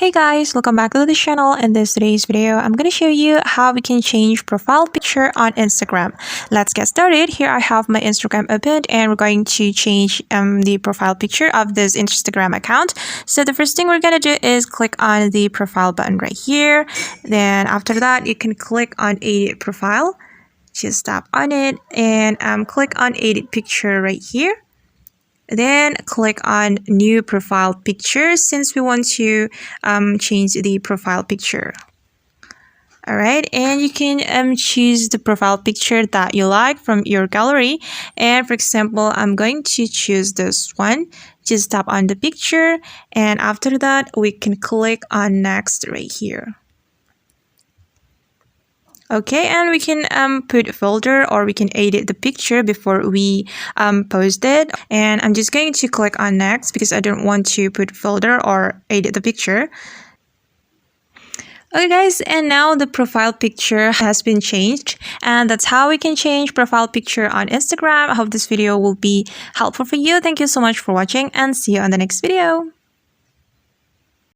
Hey guys, welcome back to the channel. In today's video, I'm going to show you how we can change profile picture on Instagram. Let's get started. Here I have my Instagram opened and we're going to change the profile picture of this Instagram account. So the first thing we're going to do is click on the profile button right here. Then after that, you can click on edit profile. Just tap on it and click on edit picture right here. Then click on new profile picture since we want to change the profile picture. Alright, and you can choose the profile picture that you like from your gallery. And for example, I'm going to choose this one. Just tap on the picture and after that we can click on next right here. Okay, and we can put filter or we can edit the picture before we post it. And I'm just going to click on next because I don't want to put filter or edit the picture. Okay guys, and now the profile picture has been changed, and that's how we can change profile picture on Instagram. I hope this video will be helpful for you. Thank you so much for watching and see you on the next video.